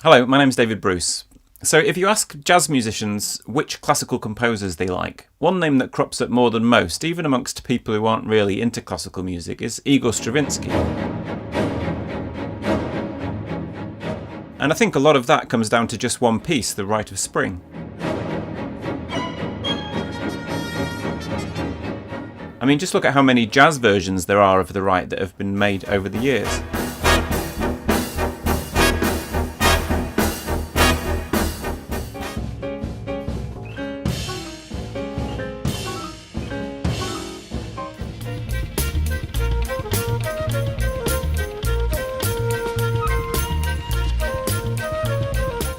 Hello, my name's David Bruce. So if you ask jazz musicians which classical composers they like, one name that crops up more than most, even amongst people who aren't really into classical music, is Igor Stravinsky. And I think a lot of that comes down to just one piece, the Rite of Spring. I mean, just look at how many jazz versions there are of the Rite that have been made over the years.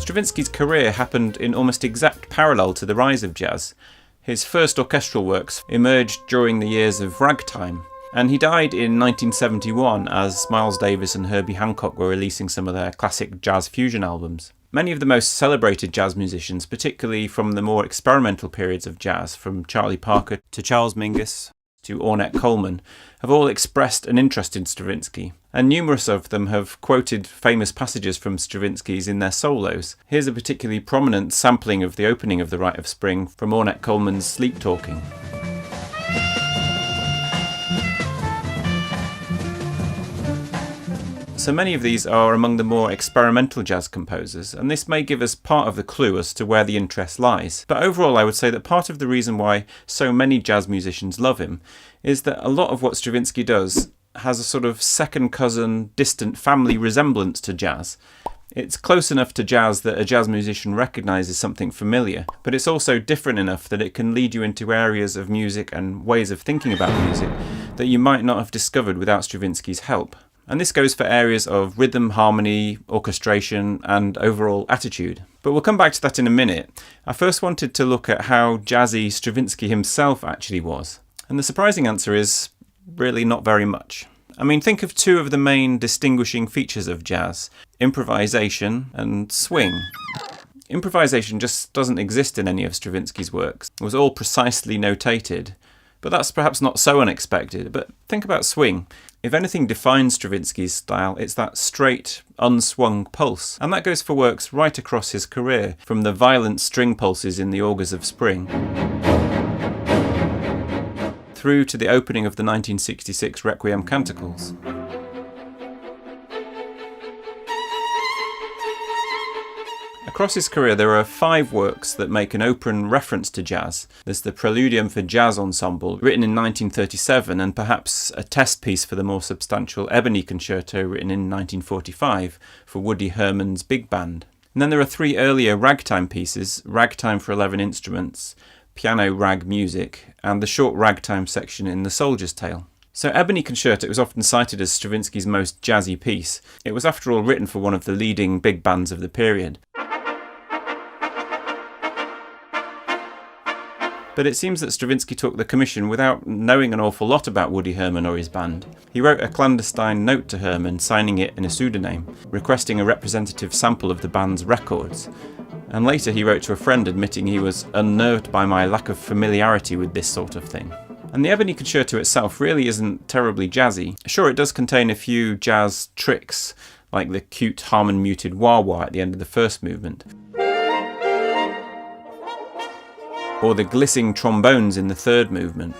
Stravinsky's career happened in almost exact parallel to the rise of jazz. His first orchestral works emerged during the years of ragtime, and he died in 1971 as Miles Davis and Herbie Hancock were releasing some of their classic jazz fusion albums. Many of the most celebrated jazz musicians, particularly from the more experimental periods of jazz, from Charlie Parker to Charles Mingus to Ornette Coleman, have all expressed an interest in Stravinsky, and numerous of them have quoted famous passages from Stravinsky's in their solos. Here's a particularly prominent sampling of the opening of the Rite of Spring from Ornette Coleman's Sleep Talking. So many of these are among the more experimental jazz composers, and this may give us part of the clue as to where the interest lies. But overall, I would say that part of the reason why so many jazz musicians love him is that a lot of what Stravinsky does has a sort of second cousin, distant family resemblance to jazz. It's close enough to jazz that a jazz musician recognises something familiar, but it's also different enough that it can lead you into areas of music and ways of thinking about music that you might not have discovered without Stravinsky's help. And this goes for areas of rhythm, harmony, orchestration, and overall attitude. But we'll come back to that in a minute. I first wanted to look at how jazzy Stravinsky himself actually was. And the surprising answer is really not very much. I mean, think of two of the main distinguishing features of jazz: improvisation and swing. Improvisation just doesn't exist in any of Stravinsky's works. It was all precisely notated. But that's perhaps not so unexpected. But think about swing. If anything defines Stravinsky's style, it's that straight, unswung pulse. And that goes for works right across his career, from the violent string pulses in the Augurs of Spring, through to the opening of the 1966 Requiem Canticles. Across his career, there are 5 works that make an open reference to jazz. There's the Preludium for Jazz Ensemble, written in 1937, and perhaps a test piece for the more substantial Ebony Concerto, written in 1945, for Woody Herman's big band. And then there are 3 earlier ragtime pieces: Ragtime for 11 Instruments, Piano Rag Music, and the short ragtime section in The Soldier's Tale. So Ebony Concerto was often cited as Stravinsky's most jazzy piece. It was after all written for one of the leading big bands of the period. But it seems that Stravinsky took the commission without knowing an awful lot about Woody Herman or his band. He wrote a clandestine note to Herman, signing it in a pseudonym, requesting a representative sample of the band's records. And later he wrote to a friend admitting he was unnerved by my lack of familiarity with this sort of thing. And the Ebony Concerto itself really isn't terribly jazzy. Sure, it does contain a few jazz tricks, like the cute Harmon-muted wah-wah at the end of the first movement, or the glissing trombones in the third movement.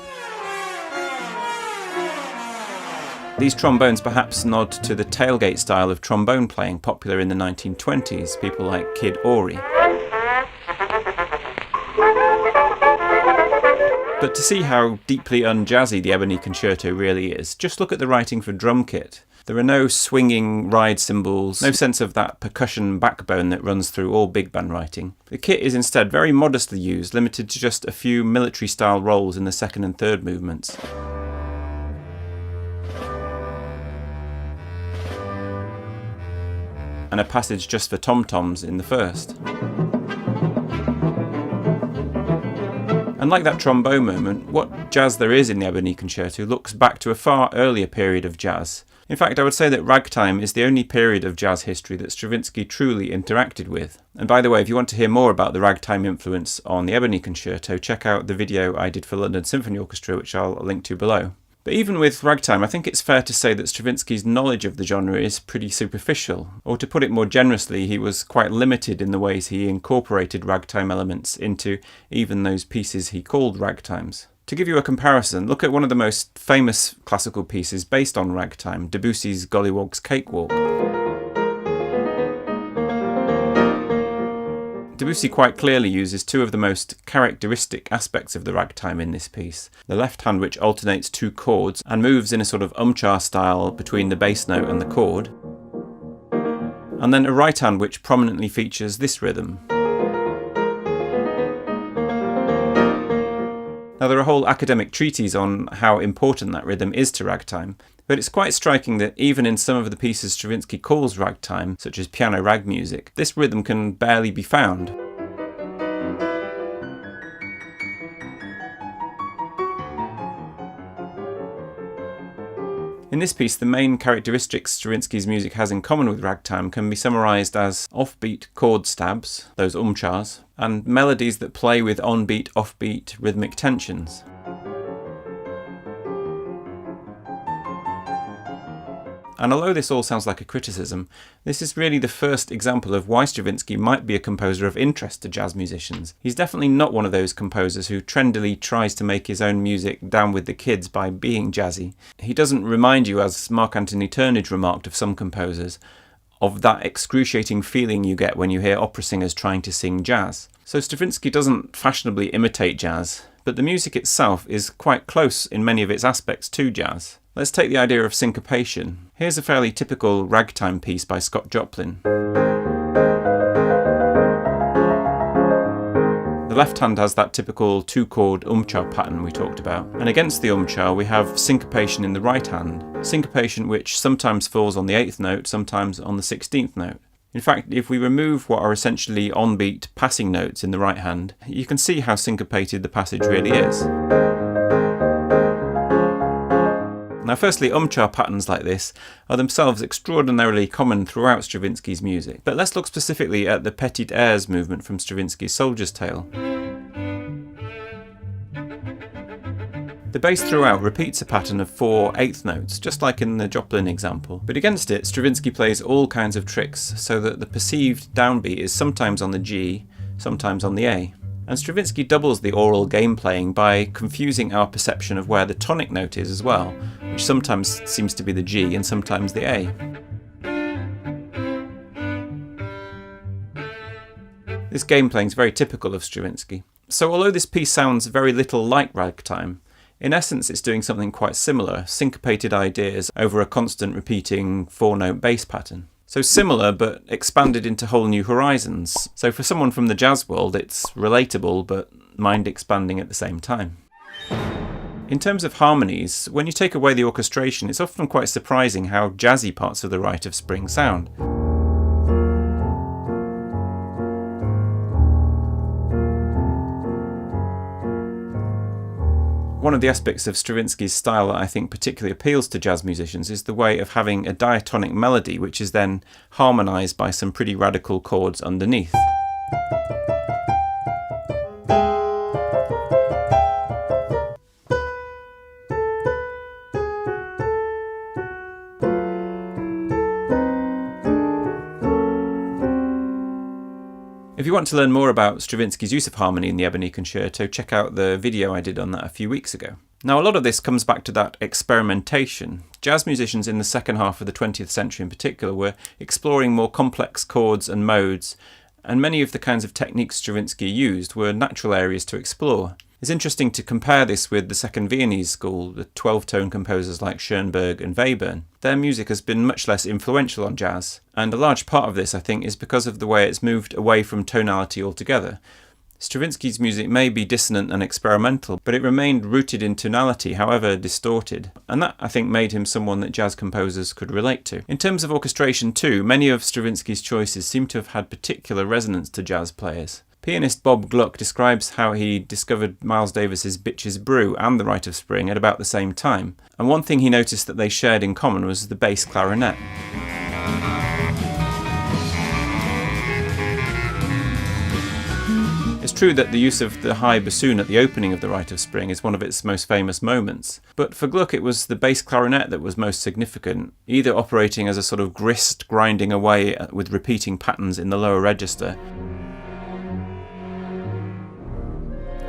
These trombones perhaps nod to the tailgate style of trombone playing popular in the 1920s, people like Kid Ory. But to see how deeply unjazzy the Ebony Concerto really is, just look at the writing for drum kit. There are no swinging ride cymbals, no sense of that percussion backbone that runs through all big band writing. The kit is instead very modestly used, limited to just a few military-style rolls in the second and third movements. And a passage just for tom-toms in the first. And like that trombone moment, what jazz there is in the Ebony Concerto looks back to a far earlier period of jazz. In fact, I would say that ragtime is the only period of jazz history that Stravinsky truly interacted with. And by the way, if you want to hear more about the ragtime influence on the Ebony Concerto, check out the video I did for London Symphony Orchestra, which I'll link to below. But even with ragtime, I think it's fair to say that Stravinsky's knowledge of the genre is pretty superficial, or to put it more generously, he was quite limited in the ways he incorporated ragtime elements into even those pieces he called ragtimes. To give you a comparison, look at one of the most famous classical pieces based on ragtime, Debussy's Gollywog's Cakewalk. Debussy quite clearly uses two of the most characteristic aspects of the ragtime in this piece. The left hand, which alternates two chords and moves in a sort of umchar style between the bass note and the chord, and then a right hand which prominently features this rhythm. Now, there are whole academic treatises on how important that rhythm is to ragtime, but it's quite striking that even in some of the pieces Stravinsky calls ragtime, such as piano rag music, this rhythm can barely be found. In this piece, the main characteristics Stravinsky's music has in common with ragtime can be summarised as offbeat chord stabs, those umchars, and melodies that play with on-beat, off-beat rhythmic tensions. And although this all sounds like a criticism, this is really the first example of why Stravinsky might be a composer of interest to jazz musicians. He's definitely not one of those composers who trendily tries to make his own music down with the kids by being jazzy. He doesn't remind you, as Mark Anthony Turnage remarked of some composers, of that excruciating feeling you get when you hear opera singers trying to sing jazz. So Stravinsky doesn't fashionably imitate jazz, but the music itself is quite close in many of its aspects to jazz. Let's take the idea of syncopation. Here's a fairly typical ragtime piece by Scott Joplin. The left hand has that typical two-chord umchar pattern we talked about, and against the umchar we have syncopation in the right hand, syncopation which sometimes falls on the 8th note, sometimes on the 16th note. In fact, if we remove what are essentially on-beat passing notes in the right hand, you can see how syncopated the passage really is. Now, firstly, umchar patterns like this are themselves extraordinarily common throughout Stravinsky's music, but let's look specifically at the petit airs movement from Stravinsky's Soldier's Tale. The bass throughout repeats a pattern of 4 8th notes, just like in the Joplin example, but against it, Stravinsky plays all kinds of tricks so that the perceived downbeat is sometimes on the G, sometimes on the A. And Stravinsky doubles the aural game playing by confusing our perception of where the tonic note is as well, which sometimes seems to be the G and sometimes the A. This game playing is very typical of Stravinsky. So although this piece sounds very little like ragtime, in essence it's doing something quite similar, syncopated ideas over a constant repeating 4-note bass pattern. So similar, but expanded into whole new horizons. So for someone from the jazz world, it's relatable, but mind-expanding at the same time. In terms of harmonies, when you take away the orchestration, it's often quite surprising how jazzy parts of the Rite of Spring sound. One of the aspects of Stravinsky's style that I think particularly appeals to jazz musicians is the way of having a diatonic melody which is then harmonised by some pretty radical chords underneath. If you want to learn more about Stravinsky's use of harmony in the Ebony Concerto, check out the video I did on that a few weeks ago. Now, a lot of this comes back to that experimentation. Jazz musicians in the second half of the 20th century in particular were exploring more complex chords and modes, and many of the kinds of techniques Stravinsky used were natural areas to explore. It's interesting to compare this with the Second Viennese school, the 12-tone composers like Schoenberg and Webern. Their music has been much less influential on jazz, and a large part of this, I think, is because of the way it's moved away from tonality altogether. Stravinsky's music may be dissonant and experimental, but it remained rooted in tonality, however distorted, and that, I think, made him someone that jazz composers could relate to. In terms of orchestration too, many of Stravinsky's choices seem to have had particular resonance to jazz players. Pianist Bob Gluck describes how he discovered Miles Davis's Bitches Brew and the Rite of Spring at about the same time, and one thing he noticed that they shared in common was the bass clarinet. It's true that the use of the high bassoon at the opening of the Rite of Spring is one of its most famous moments, but for Gluck it was the bass clarinet that was most significant, either operating as a sort of grist grinding away with repeating patterns in the lower register,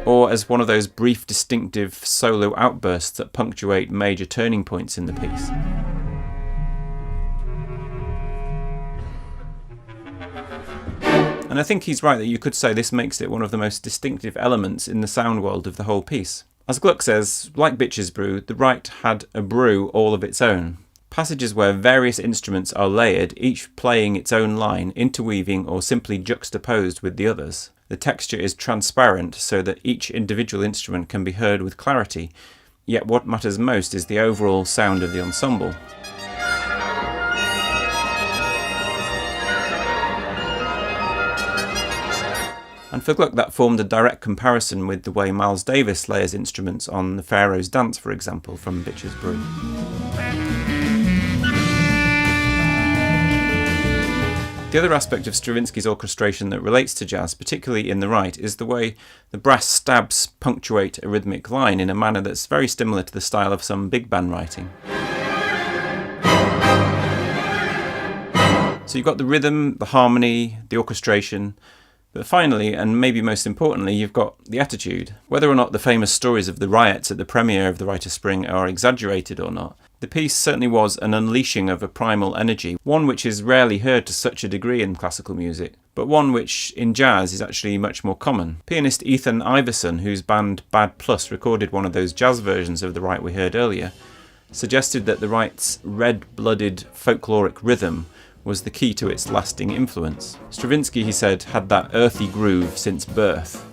or as one of those brief distinctive solo outbursts that punctuate major turning points in the piece. And I think he's right that you could say this makes it one of the most distinctive elements in the sound world of the whole piece. As Gluck says, like Bitches Brew, the Rite had a brew all of its own. Passages where various instruments are layered, each playing its own line, interweaving or simply juxtaposed with the others. The texture is transparent so that each individual instrument can be heard with clarity, yet what matters most is the overall sound of the ensemble. And for Gluck that formed a direct comparison with the way Miles Davis layers instruments on The Pharaoh's Dance, for example, from Bitches Brew. The other aspect of Stravinsky's orchestration that relates to jazz, particularly in the Rite, is the way the brass stabs punctuate a rhythmic line in a manner that's very similar to the style of some big band writing. So you've got the rhythm, the harmony, the orchestration, but finally, and maybe most importantly, you've got the attitude. Whether or not the famous stories of the riots at the premiere of The Rite of Spring are exaggerated or not, the piece certainly was an unleashing of a primal energy, one which is rarely heard to such a degree in classical music, but one which in jazz is actually much more common. Pianist Ethan Iverson, whose band Bad Plus recorded one of those jazz versions of the Rite we heard earlier, suggested that the Rite's red-blooded folkloric rhythm was the key to its lasting influence. Stravinsky, he said, had that earthy groove since birth.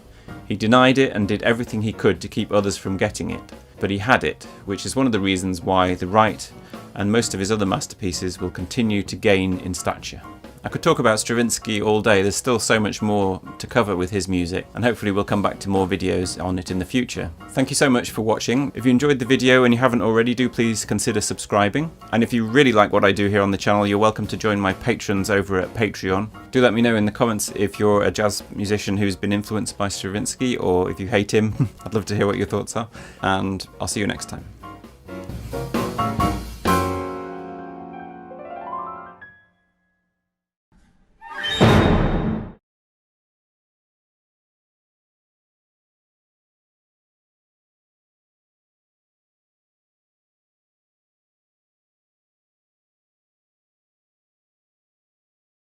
He denied it and did everything he could to keep others from getting it, but he had it, which is one of the reasons why the Rite and most of his other masterpieces will continue to gain in stature. I could talk about Stravinsky all day. There's still so much more to cover with his music, and hopefully we'll come back to more videos on it in the future. Thank you so much for watching. If you enjoyed the video and you haven't already, do please consider subscribing. And if you really like what I do here on the channel, you're welcome to join my patrons over at Patreon. Do let me know in the comments if you're a jazz musician who's been influenced by Stravinsky, or if you hate him. I'd love to hear what your thoughts are, and I'll see you next time.